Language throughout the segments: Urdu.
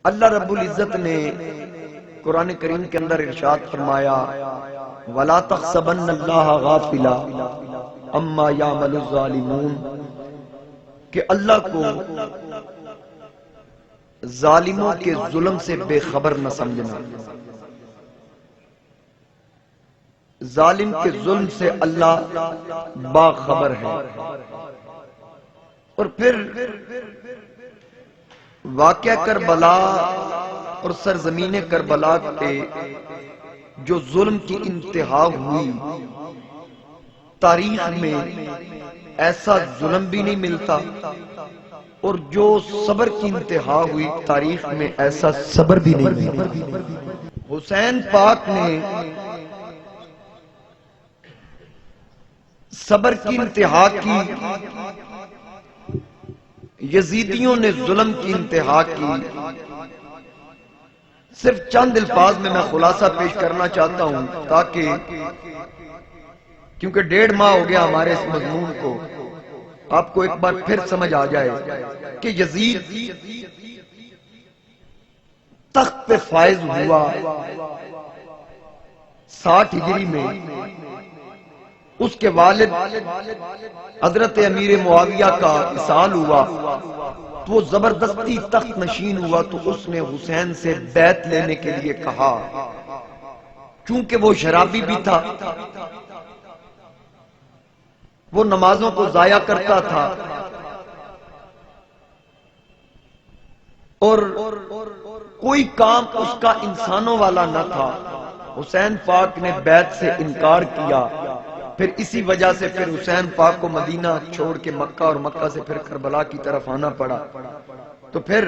اللہ رب العزت نے قرآن کریم کے اندر ارشاد فرمایا وَلَا تَحْسَبَنَّ اللَّهَ غَافِلًا عَمَّا يَعْمَلُ الظَّالِمُونَ کہ اللہ کو ظالموں کے ظلم سے بے خبر نہ سمجھنا. ظالم کے ظلم سے اللہ باخبر ہے. اور پھر واقعہ کربلا اور سرزمین کربلا پہ جو ظلم کی انتہا ہوئی، تاریخ میں ایسا ظلم بھی نہیں ملتا، اور جو صبر کی انتہا ہوئی تاریخ میں ایسا صبر بھی نہیں ملتا. حسین پاک نے صبر کی انتہا کی، یزیدیوں نے ظلم کی انتہا کی. صرف چند الفاظ میں خلاصہ پیش کرنا چاہتا ہوں تاکہ کیونکہ 1.5 ماہ ہو گیا ہمارے اس مضمون کو، آپ کو ایک بار پھر سمجھ آ جائے کہ یزید تخت پہ فائز ہوا 60 ہجری میں. اس کے والد حضرت امیر معاویہ کا وصال ہوا تو وہ زبردستی تخت نشین ہوا، تو اس نے حسین سے بیعت لینے کے لیے کہا. چونکہ وہ شرابی بھی تھا، وہ نمازوں کو ضائع کرتا تھا، اور کوئی کام اس کا انسانوں والا نہ تھا. حسین پاک نے بیعت سے انکار کیا. پھر اسی وجہ سے پھر حسین پاک کو مدینہ چھوڑ کے مکہ اور مکہ سے پھر کربلا کی طرف آنا پڑا. تو پھر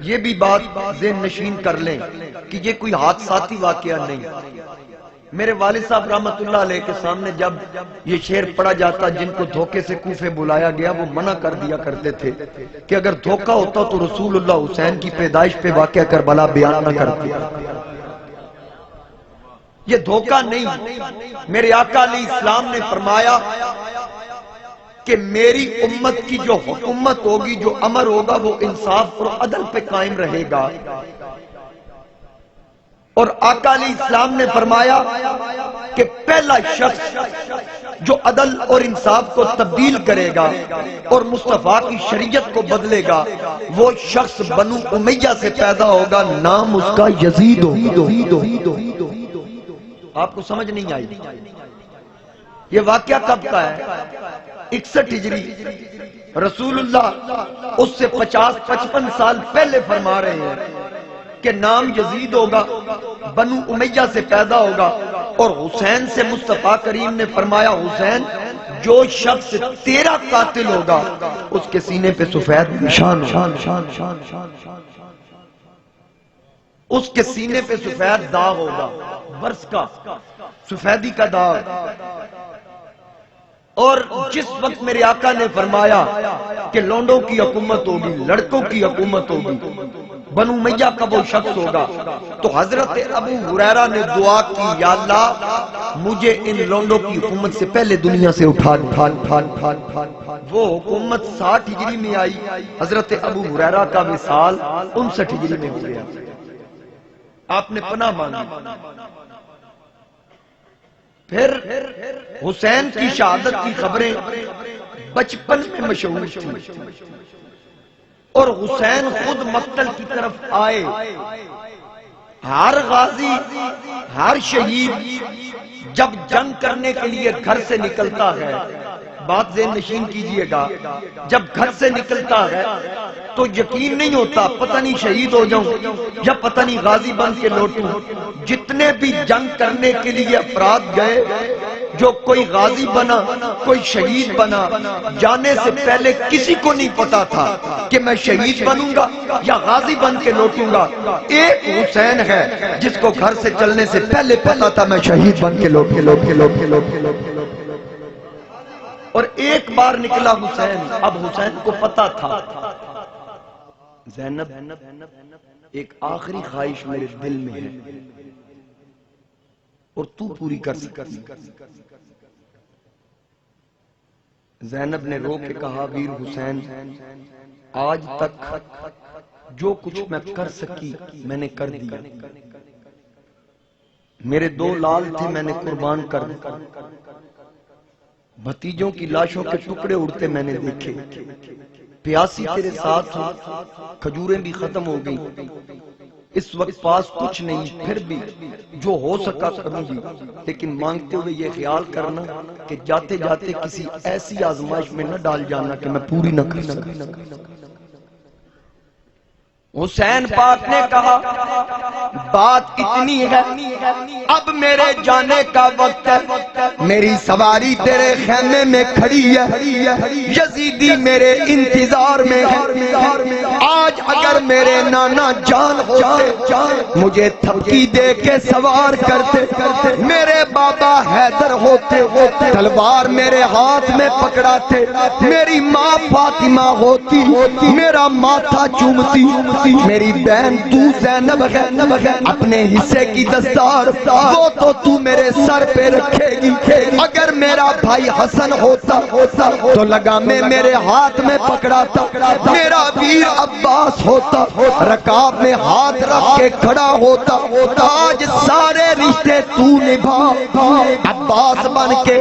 یہ بھی بات ذہن نشین کر لیں کہ یہ کوئی حادثاتی واقعہ نہیں. میرے والد صاحب رحمت اللہ علیہ کے سامنے جب یہ شعر پڑھا جاتا، جن کو دھوکے سے کوفے بلایا گیا، وہ منع کر دیا کرتے تھے کہ اگر دھوکہ ہوتا تو رسول اللہ حسین کی پیدائش پہ واقعہ کربلا بیان نہ کرتے. یہ دھوکہ نہیں. میرے آقا علیہ السلام نے فرمایا کہ میری امت کی جو حکومت ہوگی، جو امر ہوگا، وہ انصاف اور عدل پہ قائم رہے گا. اور آقا علیہ السلام نے فرمایا کہ پہلا شخص جو عدل اور انصاف کو تبدیل کرے گا اور مصطفیٰ کی شریعت کو بدلے گا، وہ شخص بنو امیہ سے پیدا ہوگا، نام اس کا یزید ہوگا. آپ کو سمجھ نہیں آئی؟ یہ واقعہ کب کا ہے؟ 61 ہجری. رسول اللہ اس سے 50-55 سال پہلے فرما رہے ہیں کہ نام یزید ہوگا، بنو امیہ سے پیدا ہوگا. اور حسین سے مصطفیٰ کریم نے فرمایا حسین جو شخص تیرا قاتل ہوگا اس کے سینے پہ سفید نشان ہوگا، اس کے سینے پہ سفید داغ ہوگا، برس کا سفیدی کا داغ. اور جس وقت میرے آقا نے فرمایا کہ لونڈوں کی حکومت ہوگی، لڑکوں کی حکومت ہوگی، بنو امیہ کا وہ شخص ہوگا، تو حضرت ابو ہریرہ نے دعا کی یا اللہ مجھے ان لونڈوں کی حکومت سے پہلے دنیا سے اٹھا دے. وہ حکومت 60 ہجری میں آئی. حضرت ابو ہریرہ کا وصال 59 ہجری میں ہو گیا. آپ نے پناہ مانگی. پھر حسین کی شہادت کی خبریں بچپن میں مشہور تھیں، اور حسین خود مقتل کی طرف آئے. ہر غازی، ہر شہید جب جنگ کرنے کے لیے گھر سے نکلتا ہے، بات ذہن نشین کیجئے گا، جب گھر سے نکلتا ہے تو یقین نہیں ہوتا پتہ نہیں شہید ہو جاؤں یا پتہ نہیں غازی بن کے لوٹوں. جتنے بھی جنگ کرنے کے لیے افراد گئے، جو کوئی غازی بنا، کوئی شہید بنا، جانے سے پہلے کسی کو نہیں پتا تھا کہ میں شہید بنوں گا یا غازی بن کے لوٹوں گا. ایک حسین ہے جس کو گھر سے چلنے سے پہلے پتا تھا میں شہید بن کے لوٹ. اور ایک بار نکلا حسین. اب حسین کو پتا تھا زینب ایک آخری خواہش میرے دل میں ہے اور تو پوری کر سکتی. زینب نے رو کے کہا ویر حسین آج تک جو کچھ میں کر سکی میں نے کر دیا. میرے 2 لال تھے میں نے قربان کر دیا. بھتیجوں کی لاشوں کے ٹکڑے اڑتے میں نے دیکھے. پیاسی تیرے ساتھ کھجوریں بھی ختم ہو گئی. اس وقت پاس کچھ نہیں, پھر بھی جو ہو سکا کروں گی, لیکن مانگتے ہوئے یہ خیال کرنا کہ جاتے جاتے کسی ایسی آزمائش میں نہ ڈال جانا کہ میں پوری نہ کر سکوں. حسین پاک نے کہا بات اتنی ہے, اب میرے جانے کا وقت ہے. میری سواری تیرے خیمے میں کھڑی ہے, یزیدی میرے انتظار میں ہے. آج اگر میرے نانا جان ہوتے مجھے تھپکی دے کے سوار کرتے, میرے بابا حیدر ہوتے تلوار میرے ہاتھ میں پکڑاتے, میری ماں فاطمہ ہوتی میرا ماتھا چومتی, میری بہن تو زینب ہے اپنے حصے کی دستار وہ تو میرے سر پہ رکھے گی. اگر میرا بھائی حسن ہوتا تو لگامے میرے ہاتھ میں پکڑاتا, میرا ویر عباس ہوتا رکاب میں ہاتھ رکھ کے کھڑا ہوتا. آج سارے رشتے تو نبھا, عباس بن کے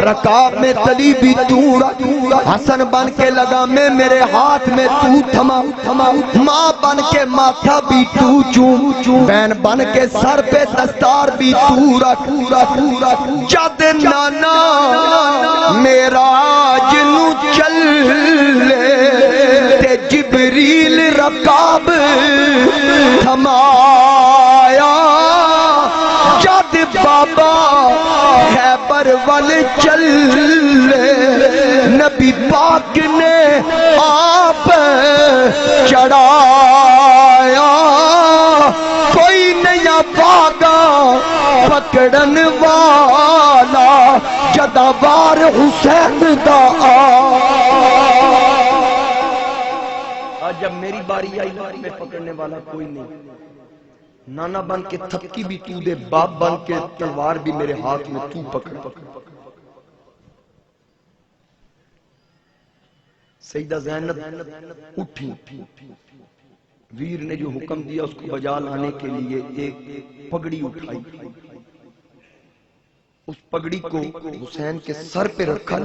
رکاب میں تلی بھی تو رکھ, حسن بن کے لگامے میرے ہاتھ میں تو تھما, ماں بن کے ماتھا بھی تو چوم, بہن بن کے سر پہ دستار بھی تو رکھ. جد نانا میراج نو چلے تے جبریل رکاب تھمایا, جد بابا خیبر ول چلے نبی پاک نے آپ چڑھایا. کوئی نیا باغا پکڑن والا جدوار حسین دا آج جب میری باری آئی میں پکڑنے والا کوئی نہیں. نانا بن کے تھپکی بھی تو دے, باپ بن کے تلوار بھی میرے ہاتھ میں تو پکڑ. سیدہ زینب اٹھی, ویر نے جو حکم دیا اس کو بجا لانے کے لیے ایک پگڑی اٹھائی. اس پگڑی کو حسین کے سر پہ رکھا.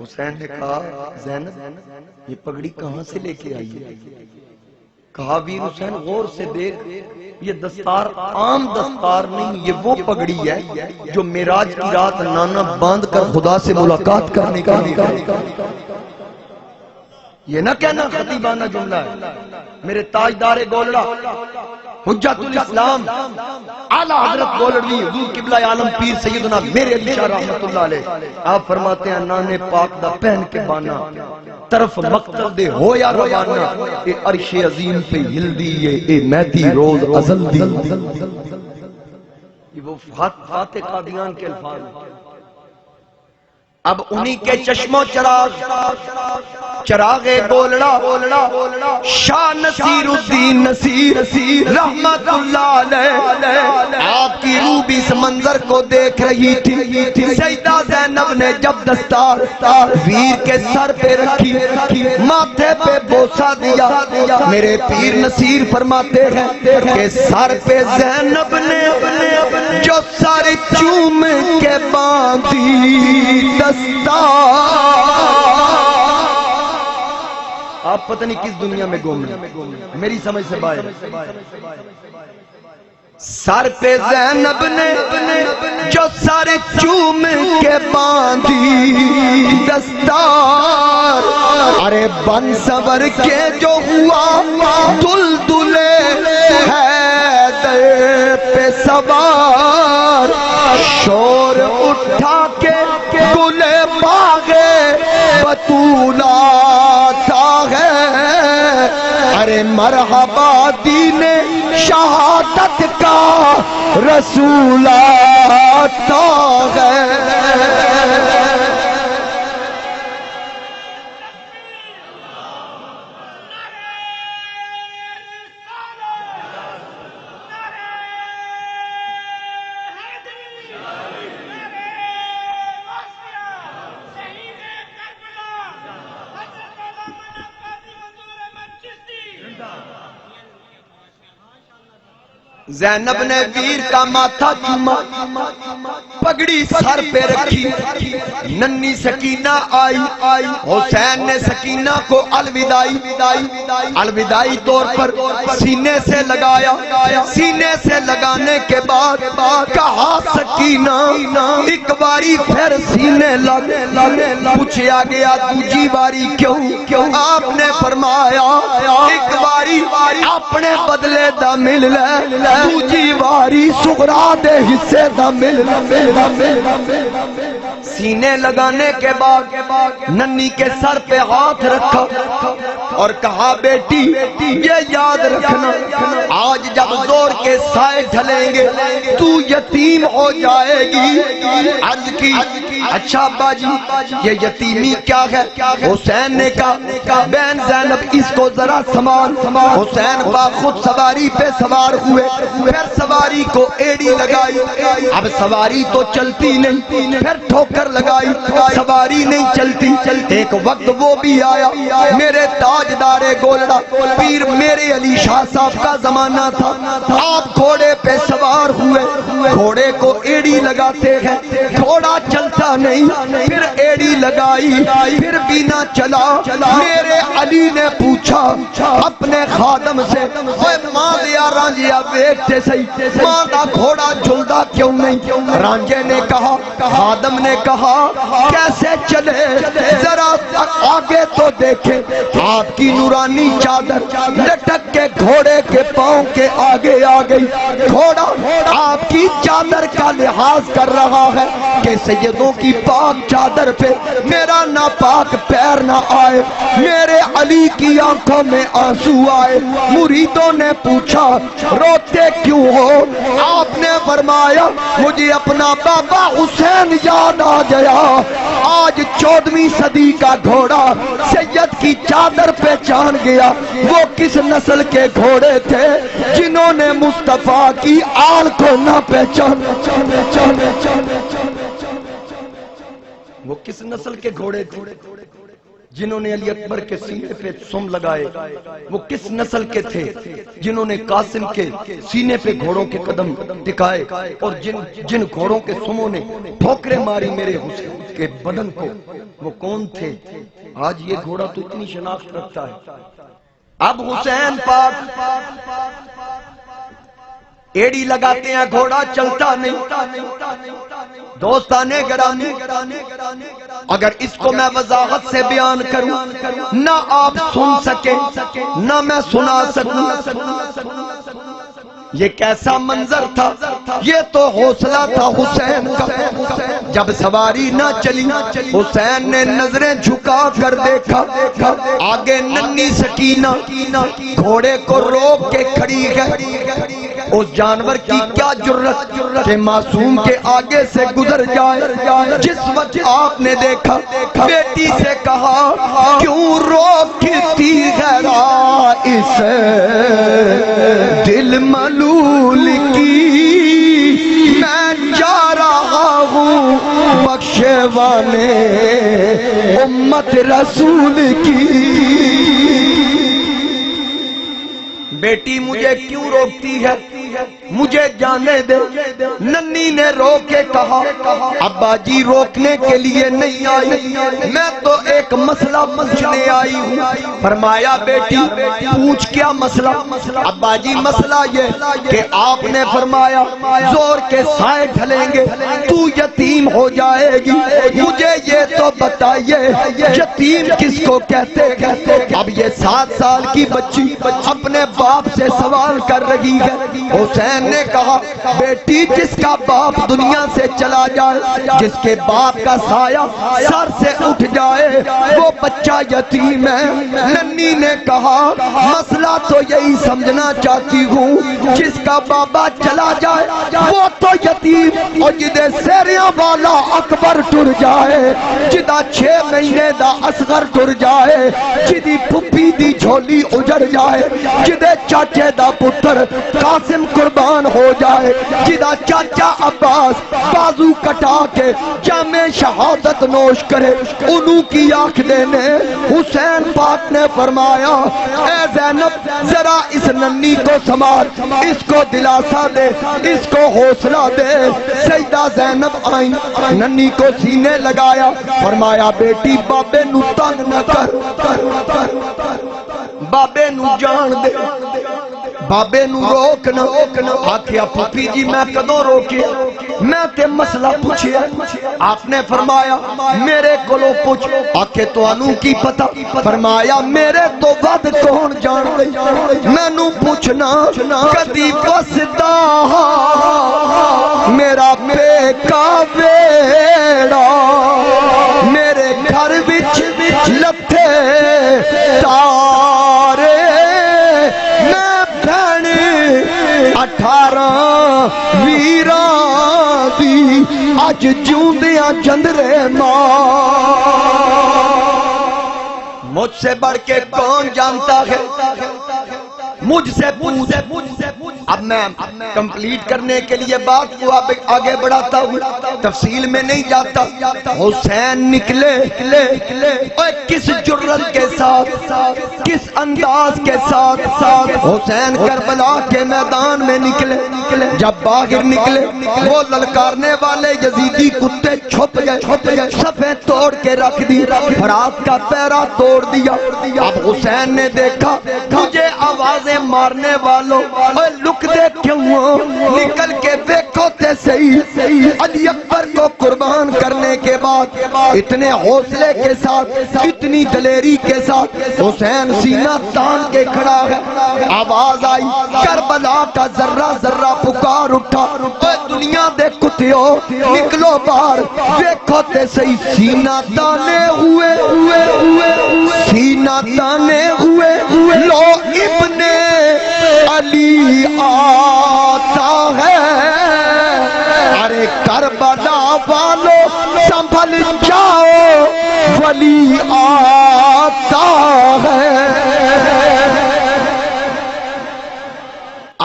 حسین نے کہا زینب یہ پگڑی کہاں سے لے کے آئی ہے؟ کہا ویر حسین غور سے دیکھ, یہ دستار عام دستار نہیں, یہ وہ پگڑی ہے جو معراج کی رات نانا باندھ کر خدا سے ملاقات کرنے کا لیے. یہ نہ کہنا خطیبانہ جملہ ہے. میرے تاجدار گولڑا حجت الاسلام اعلیٰ حضرت گولڑوی حضور قبلہ عالم پیر سیدنا میرے علی شاہ رحمت اللہ علیہ آپ فرماتے ہیں نانے پاک دا پہن کے بانا طرف مقتل دے ہو یا روانہ, اے عرش عظیم پہ ہل دیئے اے مہدی روز ازل دی. یہ وہ فاتح قادیان کے الفاظ ہیں. اب انہی کے چشموں چراغ گولڑا شاہ نصیر الدین نصیر رحمت اللہ علیہ آپ کی روح بھی اس منظر کو دیکھ رہی تھی. سیدہ زینب نے جب دستار ویر کے سر پہ رکھی, ماتھے پہ بوسہ دیا, میرے پیر نصیر فرماتے ہیں کہ سر پہ زینب نے جو سر چوم کے باندھی آپ پتہ نہیں کس دنیا میں گم ہیں, میری سمجھ سے باہر. سر پہ زینب نے جو سر چوم کے باندھی دستار, ارے بن سور کے جو ہوا دلدلے حیدر پہ سوار, شور اٹھا کے گلے باغے بطولا آتا ہے, ارے مرحبا دین شہادت کا رسول آتا ہے. زینب نے ویر کا ماتھا چوما، پگڑی سر پہ رکھی، ننی سکینہ آئی، حسین نے سکینہ کو الوداعی طور پر سینے سے لگایا، سینے سے لگانے کے بعد کہا سکینہ ایک باری پھر سینے لگ، پوچھا گیا دوجی باری کیوں؟ آپ نے فرمایا ایک باری اپنے بدلے دا مل لے، دوجی باری سغرا دے حصے دا مل سینے لگانے کے بعد ننی کے سر پہ ہاتھ رکھا اور کہا بیٹی یہ یاد رکھنا آج جب زور کے سائے ڈھلیں گے تو یتیم ہو جائے گی۔ عرض کی اچھا ابا جی یہ یتیمی کیا ہے؟ حسین نے کہا بہن زینب اس کو ذرا سنبھال۔ حسین خود سواری پہ سوار ہوئے، پھر سواری کو ایڑی لگائی، اب سواری تو چلتی نہیں، پھر ٹھوکر لگائی، سواری نہیں چلتی۔ ایک وقت وہ بھی آیا، میرے تاجدار گولڑا پیر میرے علی شاہ صاحب کا زمانہ تھا، آپ گھوڑے پہ سوار ہوئے، گھوڑے کو ایڑی لگاتے ہیں، گھوڑا چلتا نہیں، پھر ایڑی لگائی، پھر بھی نہ چلا۔ میرے علی نے پوچھا اپنے خادم سے ماں دیا رانجیا بیٹھتے صحیح ماں دا گھوڑا جلدا کیوں نہیں؟ رانجے نے کہا، خادم نے کہا کیسے چلے ذرا آگے تو دیکھیں۔ آپ کی نورانی چادر لٹک کے گھوڑے کے پاؤں کے آگے آ گئی، گھوڑا آپ کی چادر کا لحاظ کر رہا ہے کہ سیدوں کی پاک چادر پہ میرا ناپاک پیر نہ آئے۔ میرے علی کی آنکھوں میں آنسو آئے، مریدوں نے پوچھا روتے کیوں ہو؟ آپ نے فرمایا مجھے اپنا بابا حسین یاد آ گیا، آج 14ویں صدی کا گھوڑا سید کی چادر پہ جان گیا۔ وہ کس نسل کے گھوڑے تھے جنہوں نے مصطفیٰ کی آل کو نہ پہچانا؟ وہ کس نسل کے گھوڑے تھے جنہوں نے علی اکبر کے سینے پہ سم لگائے؟ وہ کس نسل کے تھے جنہوں نے قاسم کے سینے پہ گھوڑوں کے قدم ٹکائے؟ اور جن گھوڑوں کے سموں نے ٹھوکریں ماری میرے حسین کے بدن کو، وہ کون تھے؟ آج یہ گھوڑا تو اتنی شناخت رکھتا ہے۔ اب حسین پاک ایڑی لگاتے ہیں، گھوڑا چلتا نہیں۔ دوستانے گرامی اگر اس کو میں وضاحت سے بیان کروں نہ آپ سن سکیں نہ میں سنا سکوں۔ یہ کیسا منظر تھا، یہ تو حوصلہ تھا حسین کا۔ جب سواری نہ چلی حسین نے نظریں جھکا کر دیکھا، آگے ننی سکینہ گھوڑے کو روک کے کھڑی ہے۔ اس جانور کی کیا جرت کہ معصوم کے آگے سے گزر جائے۔ جس وقت آپ نے دیکھا بیٹی سے کہا کیوں روکتی ہے اس دل ملول کی، میں جا رہا ہوں بخشوانے امت رسول کی۔ بیٹی مجھے کیوں روکتی ہے، مجھے جانے دے۔ ننی نے رو کے کہا ابا جی روکنے کے لیے نہیں آئی، میں تو ایک مسئلہ پوچھنے آئی ہوں۔ فرمایا بیٹی پوچھ کیا مسئلہ؟ ابا جی مسئلہ یہ کہ آپ نے فرمایا زور کے سائے ڈھلیں گے تو یتیم ہو جائے گی، مجھے یہ تو بتائیے یتیم کس کو کہتے ہیں؟ اب یہ 7 سال کی بچی اپنے باپ سے سوال کر رہی ہے۔ حسین نے کہا بیٹی جس کا باپ دنیا سے چلا جائے، جس کے باپ کا سایہ سر سے اٹھ جائے، وہ بچہ یتیم ہے۔ ننی نے کہا مسئلہ تو یہی سمجھنا چاہتی ہوں جس کا بابا چلا جائے وہ تو یتیم، اور جدے سیریاں والا اکبر ٹر جائے، جدہ 6 مہینے دا اصغر ٹر جائے، جدی پھپھی دی جھولی اجڑ جائے، جدے چاچے دا پتر قاسم قربان ہو جائے، جدا چاچا عباس بازو کٹا کے جامع شہادت نوش کرے، انہوں کی آنکھ دینے حسین پاک نے فرمایا اے زینب ذرا اس ننی کو سنبھال، اس کو دلاسا دے، اس کو حوصلہ دے۔ سیدہ زینب آئیں، ننی کو سینے لگایا، فرمایا بیٹی بابے نو تنگ نہ کر، بابے نو جان دے، بابے نو روک نہ۔ آکھیا پھوپھی جی میں کدوں روکے، میں تے مسئلہ پوچھیا، آپ نے فرمایا میرے کولو پوچھ۔ آکھے تو انو کی پتہ، فرمایا میرے تو ود کون جان دے، میں نو پوچھنا کدی وسدا میرا پیکا ویڑا، میرے گھر وچ لتھے تارے، میں بھینی 18 ویران دی اج جوندیاں چندرے ماں۔ مجھ سے بڑھ کے کون جانتا ہے، مجھ سے پوچھ۔ اب میں کمپلیٹ کرنے کے لیے بات کو آگے بڑھاتا ہوں، تفصیل میں نہیں جاتا۔ حسین نکلے اور کس جرت کے ساتھ، کس انداز کے ساتھ حسین کربلا کے میدان میں نکلے۔ جب باہر نکلے وہ للکارنے والے یزیدی کتے چھپ گئے، صفیں توڑ کے رکھ دی، فرات کا پیرا توڑ دیا۔ اب حسین نے دیکھا مجھے آوازیں مارنے والوں لک دے کیوں، نکل کے دیکھو تے صحیح۔ علی اکبر کو قربان کرنے کے بعد اتنے حوصلے کے ساتھ، اتنی دلیری کے ساتھ حسین سینہ تان کے کھڑا ہے۔ آواز آئی کربلا کا ذرہ ذرہ پکار اٹھا، اے دنیا دے کتیو نکلو باہر، دیکھو تے صحیح سینہ تانے ہوئے، سینہ تانے ہوئے، لو ابن علی آتا ہے۔ ارے کربلا والو سنبھل جاؤ، ولی آتا ہے۔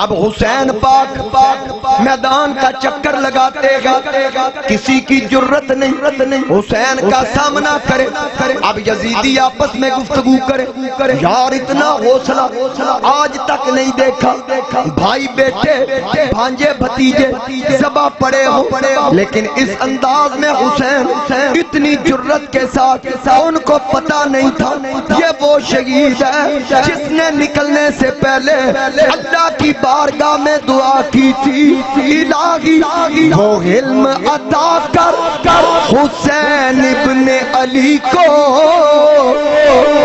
اب حسین پاک میدان کا چکر لگاتے گا، کسی کی جرت نہیں حسین کا سامنا کرے۔ اب یزیدی آپس میں گفتگو کرے، یار اتنا حوصلہ آج تک نہیں دیکھا، بھائی بیٹے بھانجے بھتیجے ذبح پڑے ہو، لیکن اس انداز میں حسین اتنی جرت کے ساتھ، ان کو پتا نہیں تھا یہ وہ شہید ہے جس نے نکلنے سے پہلے اللہ کی بارگاہ میں دعا کی تھی، الہی وہ علم عطا کر حسین ابن علی کو،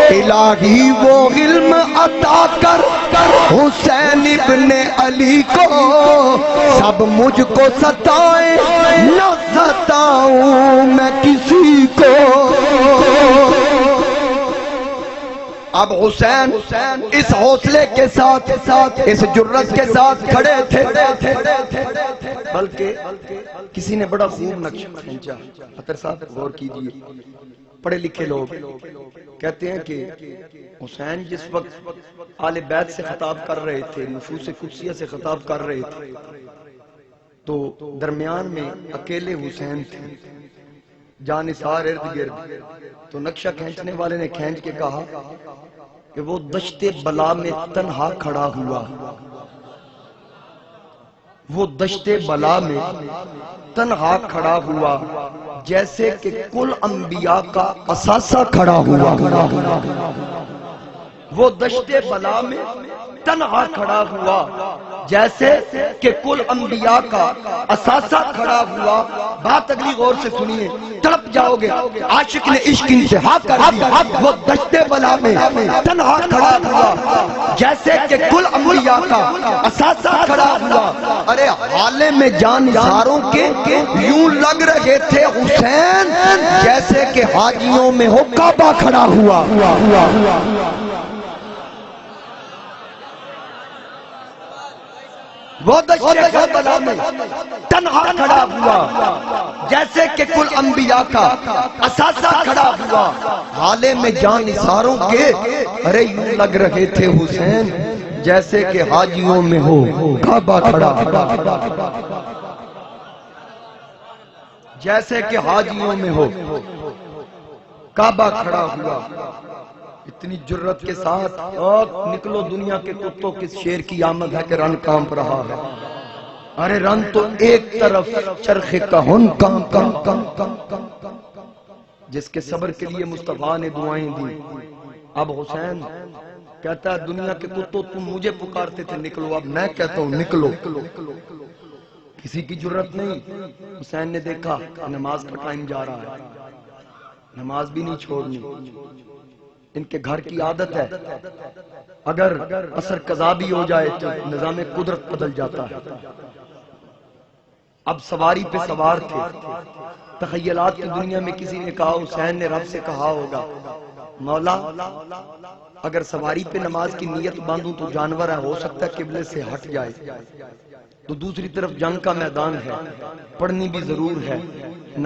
الہی وہ علم عطا کر حسین ابن علی کو، سب مجھ کو ستائیں نہ ستاؤں میں کسی کو۔ اب حسین اس حوصلے کے ساتھ، اس جرت کے ساتھ کھڑے تھے، بلکہ کسی نے بڑا خوب نقشہ کھینچا۔ فتر صاحب غور کیجئے، پڑھے لکھے لوگ کہتے ہیں کہ حسین جس وقت آل بیت سے خطاب کر رہے تھے، نفوس قدسیہ سے خطاب کر رہے تھے، تو درمیان میں اکیلے حسین تھے، جانثار ارد گرد۔ تو نقشہ کھینچنے والے نے کھینچ کے کہا کہ وہ دشت بلا میں تنہا کھڑا ہوا، وہ دشت بلا میں تنہا کھڑا ہوا، جیسے کہ کل انبیاء کا اثاثہ کھڑا ہوا۔ وہ دشت بلا میں تنہا کھڑا ہوا، جیسے کہ کل انبیاء کا اثاثہ کھڑا ہوا۔ بات اگلی غور سے سنیے، تڑپ جاؤ گے۔ عاشق نے عشق انتہا کر دیا، وہ دشت بلا میں تنہا کھڑا ہوا، جیسے کہ کل انبیاء کا اثاثہ کھڑا ہوا۔ ارے حالے میں جانثاروں کے یوں لگ رہے تھے حسین، جیسے کہ حاجیوں میں ہو کعبہ کھڑا ہوا۔ وہ دشت کربلا میں تنہا کھڑا ہوا، جیسے کہ کل انبیاء کا اثاثہ کھڑا ہوا۔ حالے میں جانثاروں کے ارے یوں لگ رہے تھے حسین، جیسے کہ حاجیوں میں ہو کعبہ کھڑا، جیسے کہ حاجیوں میں ہو کعبہ کھڑا ہوا۔ اتنی جرت کے ساتھ نکلو دنیا کے کتوں، کس شیر کی آمد ہے کہ رن کانپ رہا ہے۔ ارے رن تو ایک طرف چرخے کا ہن کام کام کام کام کام، جس کے صبر کے لیے مصطفیٰ نے دعائیں دی۔ اب حسین کہتا ہے دنیا کے کتوں تم مجھے پکارتے تھے نکلو، اب میں کہتا ہوں نکلو۔ کسی کی جرت نہیں۔ حسین نے دیکھا نماز کا ٹائم جا رہا ہے، نماز بھی نہیں چھوڑنی۔ ان کے گھر کی عادت ہے اگر عصر قضا بھی ہو جائے تو نظام قدرت بدل جاتا ہے۔ اب سواری پہ سوار تھے، تخیلات کی دنیا میں کسی نے کہا، حسین نے رب سے کہا ہوگا مولا اگر سواری پہ نماز کی نیت باندھوں تو جانور ہے، ہو سکتا ہے قبلے سے ہٹ جائے، تو دوسری طرف جنگ کا میدان ہے، پڑھنی بھی ضرور ہے۔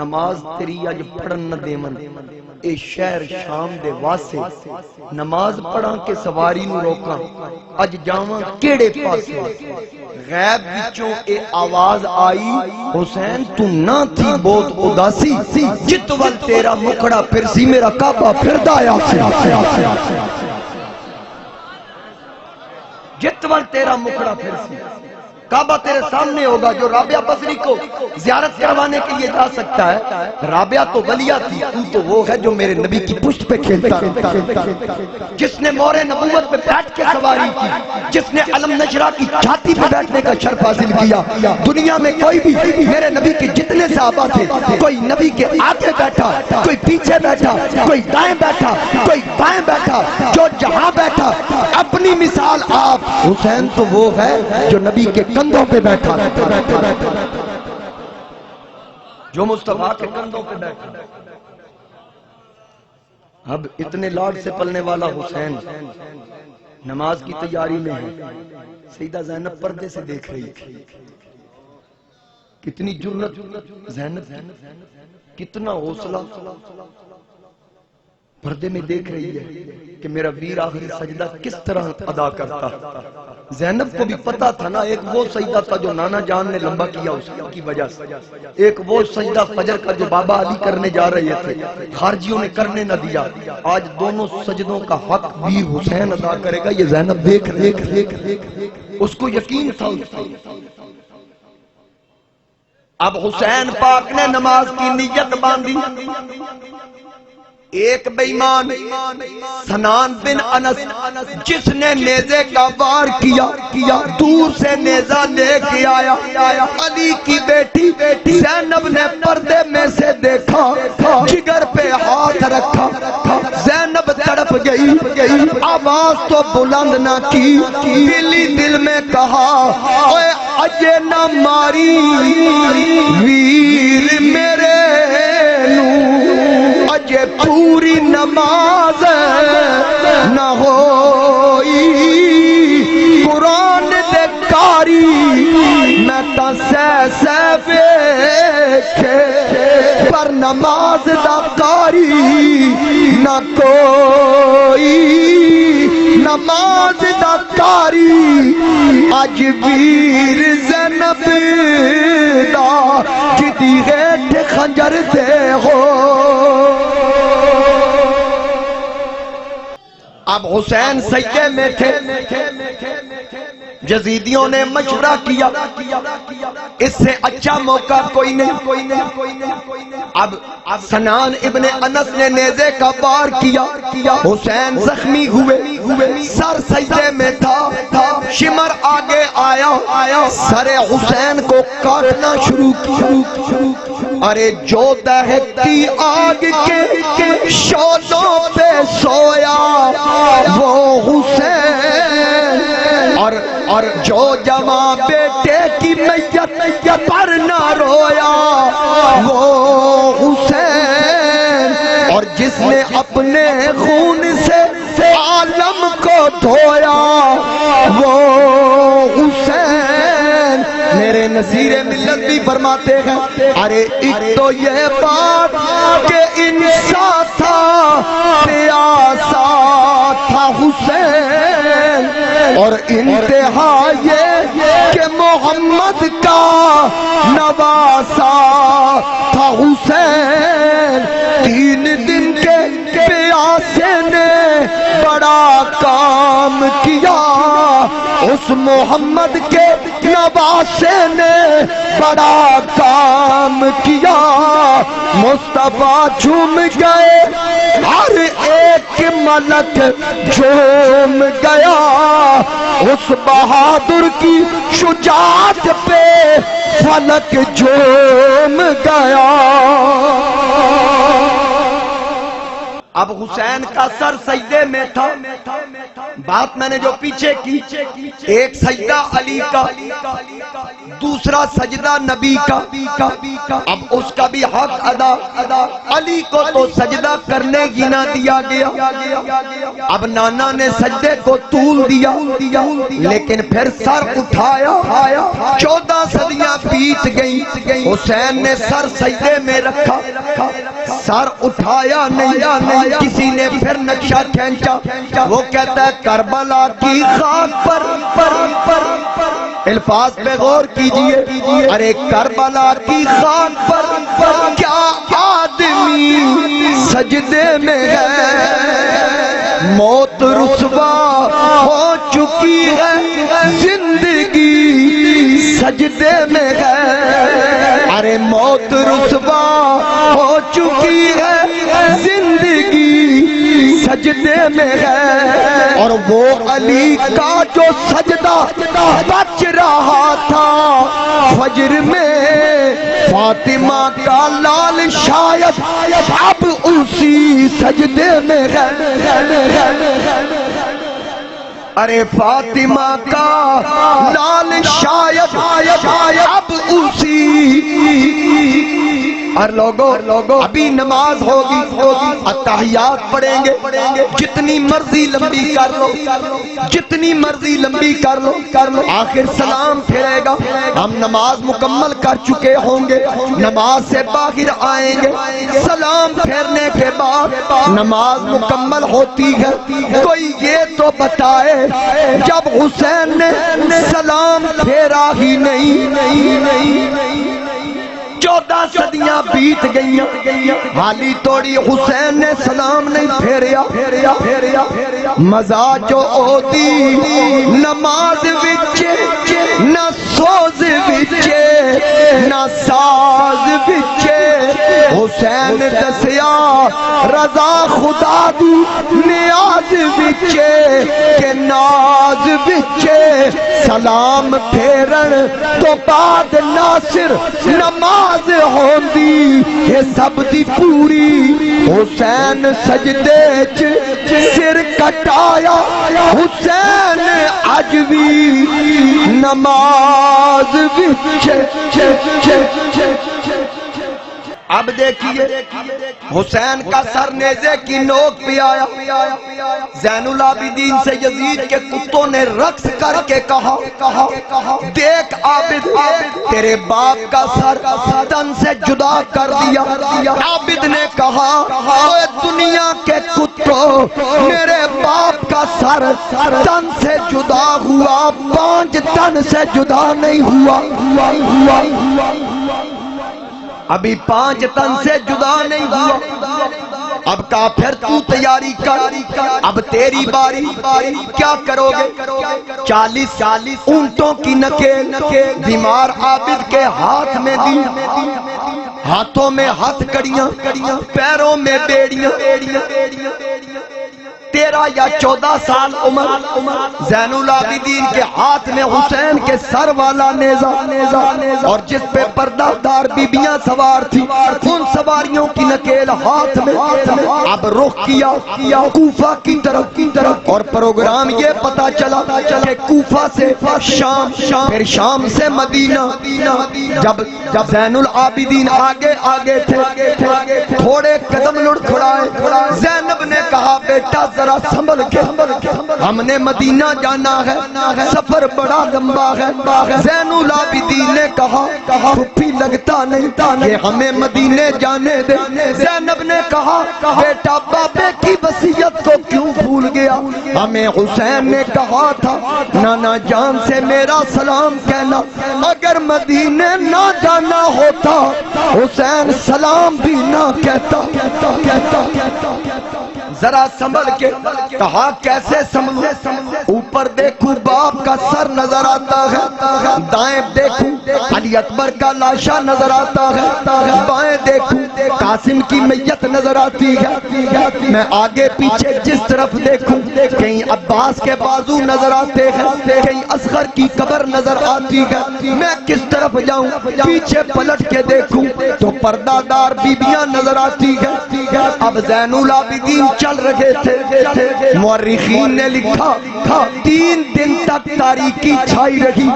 نماز تیری اج پڑھن نہ دیمن، اے شہر شام دے واسے، نماز پڑھاں کے سواری نو روکاں، اج جاواں کیڑے پاسے۔ غیب وچوں اے آواز آئی، حسین تو نہ تھی بہت اداسی، جت ول تیرا مکھڑا پھرسی میرا کعبہ پھردا آیا سی، جت ول تیرا مکھڑا پھرسی کعبہ تیرے سامنے ہوگا۔ جو رابعہ بصری کو زیارت کروانے کے لیے جا سکتا ہے، رابعہ تو ولیہ تھی، تو وہ ہے جو میرے نبی کی پشت پہ کھیلتا، جس نے مور نبوت پہ بیٹھ کے سواری کی، جس نے علم نشرہ کی چھاتی پہ بیٹھنے کا شرف حاصل کیا۔ دنیا میں کوئی بھی میرے نبی کے جتنے صحابہ تھے، کوئی نبی کے آگے بیٹھا، کوئی پیچھے بیٹھا، کوئی دائیں بیٹھا، کوئی بائیں بیٹھا، جو جہاں بیٹھا اپنی مثال آپ۔ حسین تو وہ ہے جو نبی کے کندھوں پہ بیٹھا، جو مصطفیٰ کے کندھوں پہ بیٹھا۔ اب اتنے لاڈ سے پلنے والا حسین نماز کی تیاری میں ہے، سیدہ زینب پردے سے دیکھ رہی تھی۔ کتنی جرت زینب، کتنا حوصلہ، پردے میں دیکھ رہی ہے کہ میرا ویر آخری سجدہ کس طرح ادا کرتا۔ زینب کو بھی پتا تھا نا، ایک وہ سجدہ تھا جو نانا جان نے لمبا کیا اس کی وجہ سے، ایک وہ سجدہ فجر کا جو بابا علی کرنے جا رہے تھے، خارجیوں نے کرنے نہ دیا۔ آج دونوں سجدوں کا حق ویر حسین ادا کرے گا، یہ زینب دیکھ اس کو یقین تھا۔ اب حسین پاک نے نماز کی نیت باندھی۔ ایک بے ایمان سنان بن انس جس نے نیزے کا وار کیا، دور سے نیزہ لے کے آیا۔ علی کی بیٹی زینب نے پردے میں سے دیکھا، جگر پہ ہاتھ رکھا، زینب تڑپ گئی، آواز تو بلند نہ کی، دلی دل میں کہا اے اجے نہ ماری ویر میرے نو، اجے پوری نماز نہ ہوئی، قرآن دے کاری میں تا سہ ویکھے، پر نماز دا کاری نہ کوئی، نماز دا کاری اج ویر زینب دا، جدی ہیٹھ خنجر دے ہو۔ اب حسین سجدے میں تھے، یزیدیوں نے مشورہ کیا اس سے اچھا موقع کوئی نہیں۔ اب سنان ابن انس نے نیزے کا وار کیا، حسین زخمی ہوئے، سر سجدے میں تھا، شمر آگے آیا، سر حسین کو کاٹنا شروع کیا۔ ارے جو دہتی آگ کے شعلوں پہ سویا وہ حسین، اور جو جوان بیٹے کی میت پر نہ رویا وہ حسین، اور جس نے اپنے خون سے عالم کو دھویا وہ حسین۔ میرے نصیر ملت بھی فرماتے ہیں ارے ایک تو یہ بات کہ انسان تھا پیاسا تھا حسین، اور انتہا یہ کہ محمد کا نواسا تھا حسین، 3 دن کے پیاسے نے بڑا کام کیا، اس محمد کے نواسے نے بڑا کام کیا، مصطفیٰ جھوم گئے، ہر ایک ملک جھوم گیا، اس بہادر کی شجاعت پہ فلک جھوم گیا۔ اب حسین کا سر سجدے میں تھا، بات میں نے جو پیچھے کی، ایک سجدہ علی کا، دوسرا سجدہ نبی کا، اب اس کا بھی حق ادا، علی کو تو سجدہ کرنے ہی نہ دیا گیا، اب نانا نے سجدے کو طول دیا، لیکن پھر سر اٹھایا، 14 صدیاں بیت گئیں، حسین نے سر سجدے میں رکھا، سر اٹھایا نہیں، کسی نے پھر نقشہ کھینچا، وہ کہتا ہے کربلا کی خاک پر، الفاظ پہ غور کیجئے، ارے کربلا کی خاک پر کیا آدمی سجدے میں ہے، موت رسوا ہو چکی ہے، زندگی سجدے میں ہے، ارے موت رسوا ہو چکی ہے، زندگی سجدے میں ہے، اور وہ علی کا جو سجدہ بچ رہا تھا فجر میں، فاطمہ کا لال شاید اب اسی سجدے میں ہے، ارے فاطمہ کا لال شاید اب اسی، اور لوگوں ابھی نماز ہوگی، اتحیات پڑھیں گے، جتنی مرضی لمبی کر لو، جتنی مرضی لمبی کر لو، آخر سلام پھرے گا، ہم نماز مکمل کر چکے ہوں گے، نماز سے باہر آئیں گے، سلام پھیرنے کے بعد نماز مکمل ہوتی ہے، کوئی یہ تو بتائے جب حسین نے سلام پھیرا ہی نہیں، 14 صدیاں بیت گئیں، حالی توڑی حسین نے سلام نہیں پھیریا، مزاج جو ہوتی نماز وچے، نہ سوز وچے، نہ ساز وچے، حسین دسیا رضا خدا دی نیاز وچے کہ ناز وچے، سلام پھیرن تو بعد ناصر نماز ہوندی ہے سب دی پوری، حسین سجدے چ سر کٹایا، حسین اج بھی نماز وچ۔ اب دیکھیے حسین کا سر نیزے کی نوک پہ آیا، زین العابدین سے یزید کے کتوں نے رقص کر کے کہا، دیکھ عابد تیرے باپ کا سر تن سے جدا کر دیا، عابد نے کہا اے دنیا کے کتوں، میرے باپ کا سر تن سے جدا ہوا، 5 تن سے جدا نہیں ہوا، ابھی 5 تن سے جدا نہیں ہوا، اب کہا پھر تو تیاری کر، اب تیری باری، کیا کرو گے؟ 40 اونٹوں کی نکیل بیمار عابد کے ہاتھ میں دی، ہاتھوں میں ہتھ کڑیاں، پیروں میں بیڑیاں، 13 یا 14 سال عمر، زین العابدین کے ہاتھ میں حسین کے سر والا نیزہ، اور جس پہ پردہ دار بیبیاں سوار تھی، ان سواریوں کی نکیل ہاتھ میں، اب رخ کیا کوفہ کی طرف، اور پروگرام یہ پتا چلا کہ کوفہ سے شام، پھر شام سے مدینہ، جب زین العابدین آگے تھے، تھوڑے قدم لڑکھڑائے، زینب نے کہا بیٹا ذرا سنبھل کے، ہم نے مدینہ جانا ہے، سفر بڑا لمبا ہے۔ زین العابدین نے کہا پھپھی لگتا نہیں کہ ہمیں مدینے جانے دے۔ زینب نے کہا بیٹا بابے کی وصیت کو کیوں بھول گیا؟ ہمیں حسین نے کہا تھا نانا جان سے میرا سلام کہنا، اگر مدینے نہ جانا ہوتا حسین سلام بھی نہ کہتا۔ ذرا سنبھل کے، کہا کیسے سنبھلوں؟ اوپر دیکھوں باپ کا سر نظر آتا ہے، دائیں دیکھوں علی اکبر کا لاشا نظر آتا ہے، بائیں دیکھوں قاسم کی میت نظر آتی ہے، میں آگے پیچھے جس طرف دیکھوں کہیں عباس کے بازو نظر آتے ہیں، کہیں اصغر کی قبر نظر آتی ہے، میں کس طرف جاؤں؟ پیچھے پلٹ کے دیکھوں تو پردہ دار بیبیاں نظر آتی ہے۔ اب زین العابدین چل رہے تھے، مورخین نے لکھا 3 دن تک تاریکی چھائی رہی،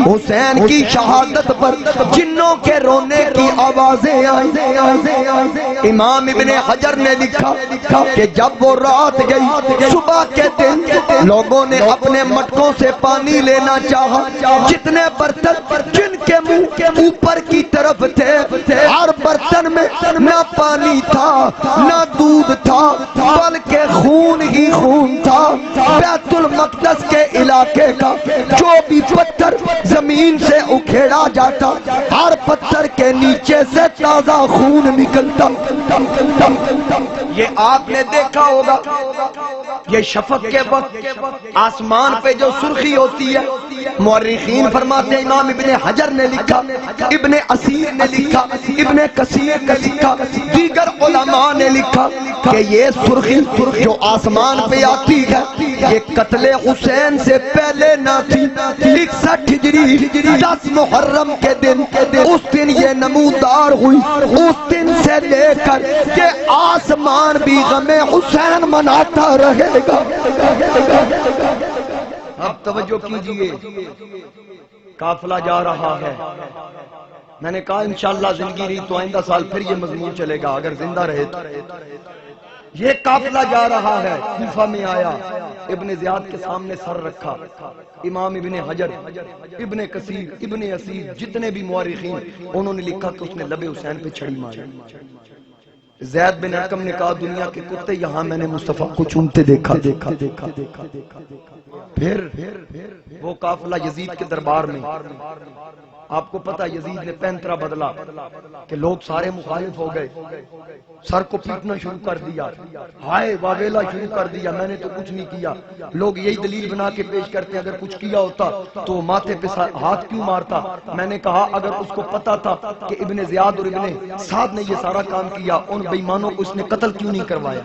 حسین کی شہادت پر جنوں کے رونے کی آوازیں آئیں۔ امام ابن حجر نے لکھا کہ جب وہ رات گئی، صبح کے دن لوگوں نے اپنے مٹکوں سے پانی لینا چاہا، جتنے برتن جن کے منہ اوپر کی طرف تھے، ہر برتن میں نہ پانی تھا نہ دودھ تھا بلکہ خون ہی خون تھا۔ بیت المقدس کے علاقے کا جو بھی پتھر زمین سے اکھیڑا جاتا، ہر پتھر کے نیچے سے تازہ خون نکلتا۔ یہ آپ نے دیکھا ہوگا، یہ شفق کے وقت آسمان پہ جو سرخی ہوتی ہے، مورخین فرماتے ہیں، امام ابن حجر نے لکھا، ابن اسیر نے لکھا، ابن کثیر نے لکھا، دیگر علماء نے لکھا کہ یہ سرخی جو آسمان پہ آتی ہے یہ قتل حسین سے پہلے نہ تھی۔ 61 ہجری 10 محرم کے دن، اس دن یہ نمودار ہوئی، اس دن سے لے کر کہ آسمان بھی غم حسین مناتا رہے گا۔ اب توجہ کیجئے، قافلہ جا رہا ہے۔ میں نے کہا انشاءاللہ زندگی رہی تو آئندہ سال پھر یہ مضمون چلے گا اگر زندہ رہے تو۔ یہ قافلہ جا رہا ہے، کوفہ میں آیا، ابن زیاد کے سامنے سر رکھا، امام ابن حجر، ابن کثیر، ابن اسیر، جتنے بھی مورخین، انہوں نے لکھا کہ اس نے لب حسین پہ چھڑی ماری۔ زید بن ارقم نے کہا دنیا کے کتے یہاں میں نے مصطفیٰ کو چومتے دیکھا۔ پھر وہ قافلہ یزید کے دربار میں، آپ کو پتا یزید نے پینترا بدلا کہ لوگ سارے مخالف ہو گئے، سر کو پیٹنا شروع کر دیا، ہائے واویلا شروع کر دیا، میں نے تو کچھ نہیں کیا۔ لوگ یہی دلیل بنا کے پیش کرتے ہیں اگر کچھ کیا ہوتا تو ماتھے پہ ہاتھ کیوں مارتا؟ میں نے کہا اگر اس کو پتا تھا کہ ابن زیاد اور ابن سعد نے یہ سارا کام کیا، ان بے ایمانوں کو اس نے قتل کیوں نہیں کروایا؟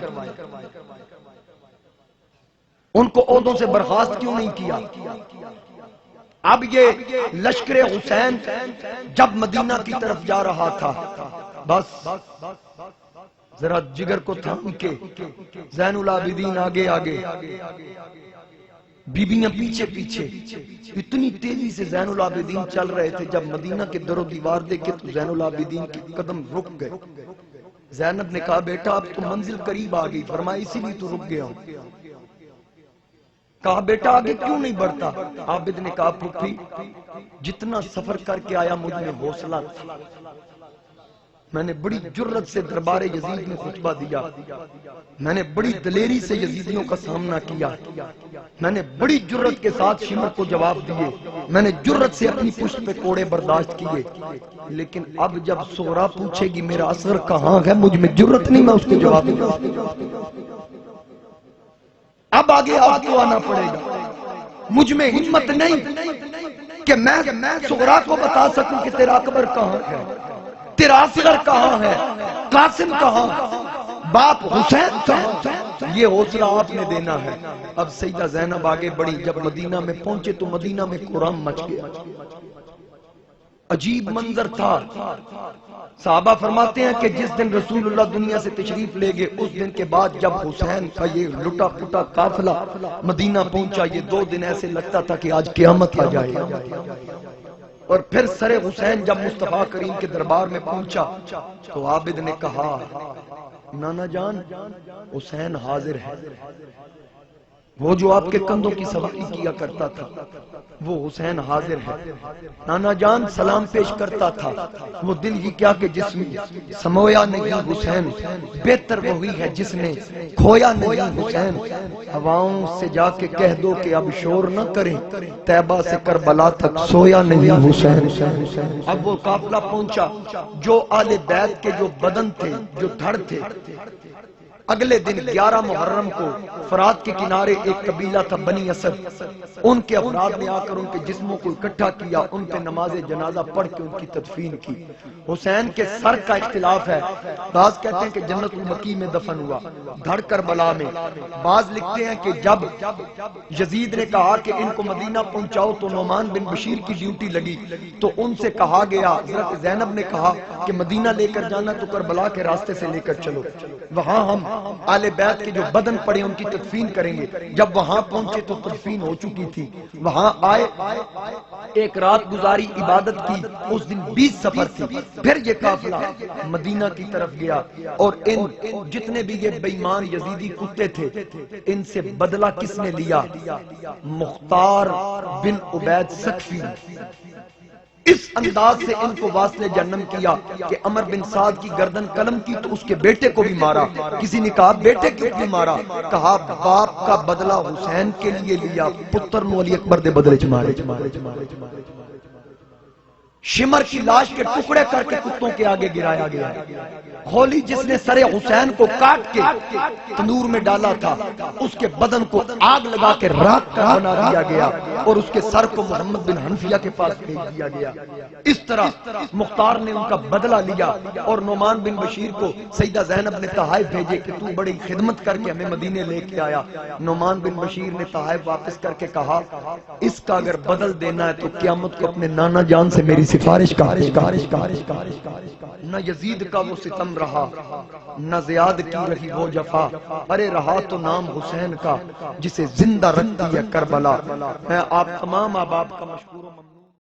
ان کو عہدوں سے برخاست کیوں نہیں کیا؟ اب یہ لشکر حسین جب مدینہ کی طرف جا رہا تھا، بس ذرا جگر کو تھام کے زین العابدین آگے آگے، بیبیاں پیچھے پیچھے، اتنی تیزی سے زین العابدین چل رہے تھے، جب مدینہ کے در و دیوار دیکھے تو زین العابدین کے قدم رک گئے۔ زینب نے کہا بیٹا اب تو منزل قریب آ گئی، فرمایا اسی لیے تو رک گیا ہوں۔ کہا بیٹا آگے کیوں نہیں بڑھتا؟ عابد نے کہا پھپھی جتنا سفر کر کے آیا مجھ میں حوصلہ تھا، میں نے بڑی جرت سے دربار یزید میں خطبہ دیا، میں نے بڑی دلیری سے یزیدیوں کا سامنا کیا، میں نے بڑی جرت کے ساتھ شمر کو جواب دیے، میں نے جرت سے اپنی پشت پہ کوڑے برداشت کیے، لیکن اب جب سغرا پوچھے گی میرا اصغر کہاں ہے، مجھ میں جرت نہیں میں اس کو جواب دوں۔ اب آگے آپ کو آنا پڑے گا، مجھ میں ہمت نہیں کہ میں سغرا کو بتا سکوں کہ تیرا اکبر کہاں ہے، تیرا اصغر کہاں ہے، قاسم کہاں، باپ حسین کہاں۔ یہ حوصلہ آپ نے دینا ہے۔ اب سیدہ زینب آگے بڑھی، جب مدینہ میں پہنچے تو مدینہ میں قرآن مچ گیا، عجیب منظر تھا۔ صحابہ فرماتے ہیں کہ جس دن رسول اللہ دنیا سے تشریف لے گئے اس دن کے بعد جب حسین کا یہ لٹا پٹا قافلہ مدینہ پہنچا، یہ 2 دن ایسے لگتا تھا کہ آج قیامت آ جائے۔ اور پھر سر حسین جب مصطفیٰ کریم کے دربار میں پہنچا تو عابد نے کہا نانا جان حسین حاضر ہے، وہ جو آپ کے کندھوں کی سواری کیا کرتا تھا وہ حسین حاضر ہے۔ نانا جان سلام پیش کرتا تھا، وہ دل ہی کیا کہ جسم سمویا نہیں حسین، بہتر وہی ہے جس نے کھویا نہیں حسین۔ ہواؤں سے جا کے کہہ دو کہ اب شور نہ کریں، طیبہ سے کربلا تک سویا نہیں حسین۔ اب وہ قافلہ پہنچا، جو آل بیت کے جو بدن تھے، جو دھڑ تھے، اگلے دن 11 محرم کو فرات کے کنارے ایک قبیلہ تھا بنی اسد، ان کے افراد نے آ کر ان کے جسموں کو اکٹھا کیا، ان پہ نماز جنازہ پڑھ کے ان کی تدفین کی۔ حسین کے سر کا اختلاف ہے، بعض کہتے ہیں کہ جنت المقی میں دفن ہوا، دھڑ کربلا میں۔ بعض لکھتے ہیں کہ جب یزید نے کہا کہ ان کو مدینہ پہنچاؤ تو نعمان بن بشیر کی ڈیوٹی لگی، تو ان سے کہا گیا، حضرت زینب نے کہا کہ مدینہ لے کر جانا تو کربلا کے راستے سے لے کر چلو، وہاں ہم آل بیت کے جو بدن پڑے ان کی تدفین کریں گے۔ جب وہاں پہنچے تو تدفین ہو چکی تھی، وہاں آئے، ایک رات گزاری، عبادت کی، اس دن 20 سفر تھی۔ پھر یہ قافلہ مدینہ کی طرف گیا، اور ان جتنے بھی یہ بے ایمان یزیدی کتے تھے ان سے بدلہ کس نے لیا؟ مختار بن عبید ثقفی۔ اس انداز سے ان کو واصل جہنم کیا کہ عمر بن سعد کی گردن قلم کی تو اس کے بیٹے کو بھی مارا۔ کسی نے کہا بیٹے کیوں نہیں مارا؟ کہا باپ کا بدلہ حسین کے لیے لیا، پتر نو علی اکبر دے بدلے چ مارے۔ شمر کی لاش کے ٹکڑے کر کے کتوں کے آگے گرایا گیا۔ کھولی جس نے سر حسین کو کاٹ کے تندور میں ڈالا تھا، اس کے بدن کو آگ لگا کے راکھ کا بنا دیا گیا، اور اس کے سر کو محمد بن حنفیہ کے پاس بھیج دیا گیا۔ اس طرح مختار نے ان کا بدلہ لیا، اور نعمان بن بشیر کو سیدہ زینب نے تحائف بھیجے کہ تو بڑی خدمت کر کے ہمیں مدینے لے کے آیا۔ نعمان بن بشیر نے تحائف واپس کر کے کہا اس کا اگر بدل دینا ہے تو قیامت کو اپنے نانا جان سے میری سفارش کا۔ نہ یزید کا وہ ستم رہا، نہ زیاد کی رہی وہ جفا، ارے رہا تو نام حسین کا جسے زندہ رکھتی ہے کربلا۔ میں آپ تمام احباب کا مشکور و ممنون